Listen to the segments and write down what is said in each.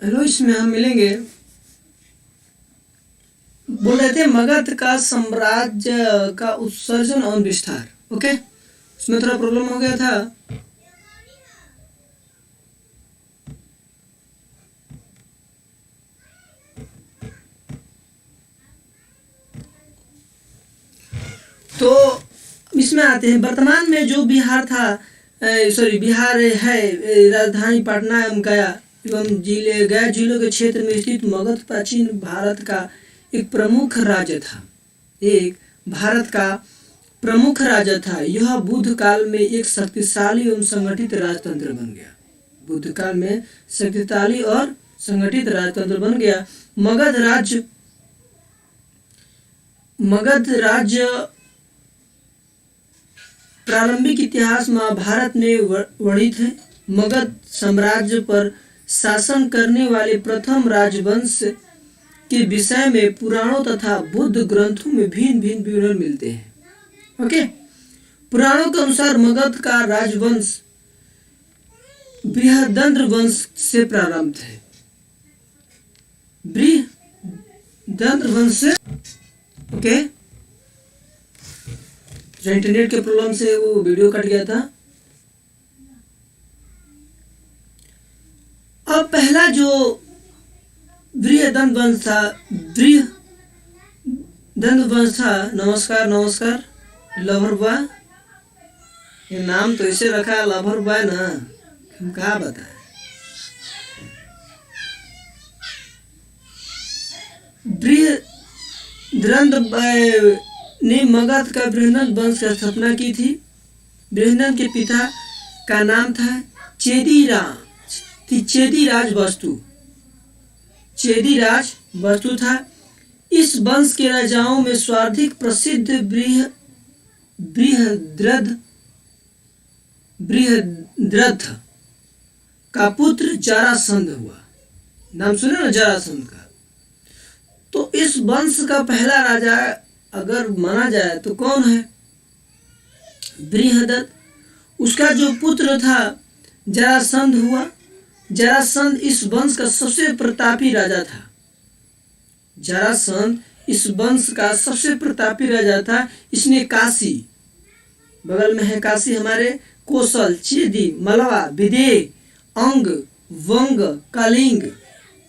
Hello, इसमें हम मिलेंगे। बोल रहे थे मगध का साम्राज्य का उत्सर्जन और विस्तार। ओके, इसमें थोड़ा प्रॉब्लम हो गया था। तो इसमें आते हैं। वर्तमान में जो बिहार था, बिहार है, राजधानी पटना एवं गया एवं गया जिलों के क्षेत्र में स्थित मगध प्राचीन भारत का एक प्रमुख राज्य था। एक भारत का प्रमुख राज्य था। यह बुद्ध काल में एक शक्तिशाली एवं संगठित राजतंत्र बन गया। बुद्ध काल में शक्तिशाली और संगठित राजतंत्र बन गया। मगध राज्य प्रारंभिक इतिहास महाभारत में वर्णित है। मगध साम्राज्य पर शासन करने वाले प्रथम राजवंश के विषय में पुराणों तथा बुद्ध ग्रंथों में भिन्न भिन्न विवरण मिलते हैं। ओके, पुराणों के अनुसार मगध का राजवंश बृहदंत्र वंश से प्रारंभ है। बृहदंत्र वंश से ओके, जो इंटरनेट के प्रॉब्लम से वो वीडियो कट गया था। अब पहला जो बृहदंत्र वंश था, नमस्कार लवर बॉय। ये नाम तो इसे रखा है लवर बॉय ना, हम कहा बताए। बृहदंत्र ने मगध का बृहदंत्र वंश की स्थापना की थी। बृहदंत्र के पिता का नाम था चेदीराज वस्तु था। इस वंश के राजाओं में सर्वाधिक प्रसिद्ध बृहद्रथ का पुत्र जरासंध हुआ। नाम सुने ना, जरासंध का। तो इस वंश का पहला राजा अगर माना जाए तो कौन है? बृहदत्त। उसका जो पुत्र था जरासंध हुआ। जरासंध इस वंश का सबसे प्रतापी राजा था। जरासंध इस वंश का सबसे प्रतापी राजा था। इसने काशी, बगल में है काशी हमारे, कौशल, चेदी, मलवा, विदेह, अंग, वंग, कलिंग,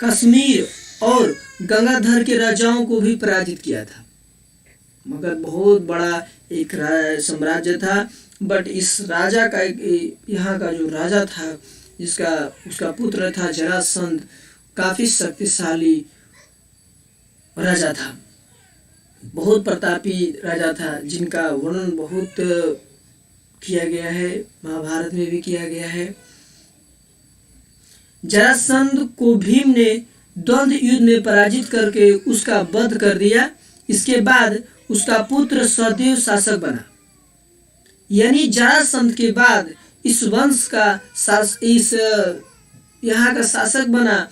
कश्मीर और गंगाधर के राजाओं को भी पराजित किया था। मगर बहुत बड़ा एक साम्राज्य था। बट इस राजा का यहाँ का जो राजा था, उसका पुत्र था जरासंध, काफी शक्तिशाली राजा था, बहुत प्रतापी राजा था, जिनका वर्णन बहुत किया गया है, महाभारत में भी किया गया है। जरासंध को भीम ने द्वंद्व युद्ध में पराजित करके उसका वध कर दिया। इसके बाद उसका पुत्र सहदेव शासक बना। यानी जरासंध के बाद इस वंश का यहाँ का शासक बना,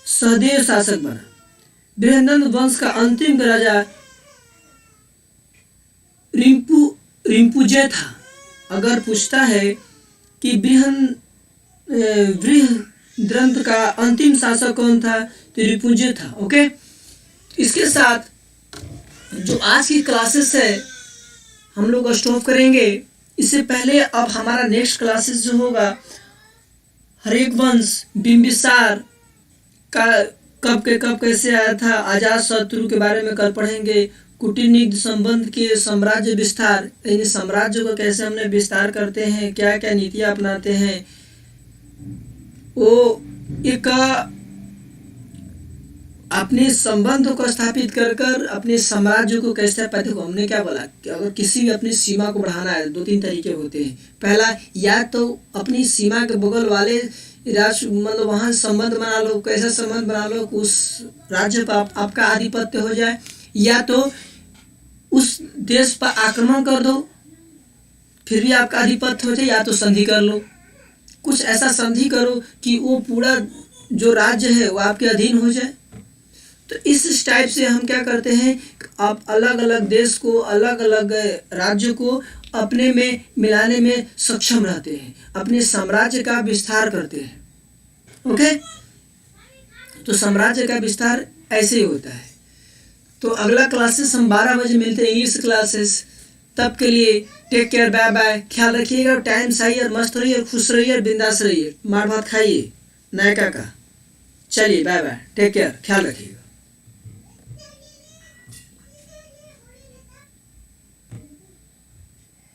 सहदेव शासक बना। बृहदंत्र वंश का अंतिम राजा रिंपुजे था। अगर पूछता है कि बृहदंत्र का अंतिम शासक कौन था, तो रिंपुजे था। ओके, इसके साथ जो आज की क्लासेस है हम लोग स्टॉप करेंगे। इससे पहले अब हमारा नेक्स्ट क्लासेस जो होगा, हरेक वंश, बिंबिसार का कब कैसे आया था, अजातशत्रु के बारे में कल पढ़ेंगे। कूटनीतिक संबंध के साम्राज्य विस्तार, यानी साम्राज्य को कैसे हमने विस्तार करते हैं, क्या क्या नीतियां अपनाते हैं, वो एक अपने संबंध को स्थापित कर अपने साम्राज्य को कैसे पाते को हमने क्या बोला कि अगर किसी भी अपनी सीमा को बढ़ाना है, दो तीन तरीके होते हैं। पहला, या तो अपनी सीमा के बगल वाले राज्य, मतलब वहाँ संबंध बना लो, कैसा संबंध बना लो कि उस राज्य पर आपका आधिपत्य हो जाए, या तो उस देश पर आक्रमण कर दो फिर भी आपका आधिपत्य हो जाए, या तो संधि कर लो। कुछ ऐसा संधि करो कि वो पूरा जो राज्य है वो आपके अधीन हो जाए। तो इस टाइप से हम क्या करते हैं, आप अलग अलग देश को, अलग अलग राज्य को अपने में मिलाने में सक्षम रहते हैं, अपने साम्राज्य का विस्तार करते हैं। ओके, तो साम्राज्य का विस्तार ऐसे ही होता है। तो अगला क्लासेस हम 12 बजे मिलते हैं, इंग्लिश क्लासेस। तब के लिए टेक केयर, बाय बाय, ख्याल रखिएगा, टाइम से आइए और मस्त रहिए, खुश रहिए, बिंदास रहिए, मार भात खाइए नायका का। चलिए बाय बाय, टेक केयर, ख्याल रखिएगा।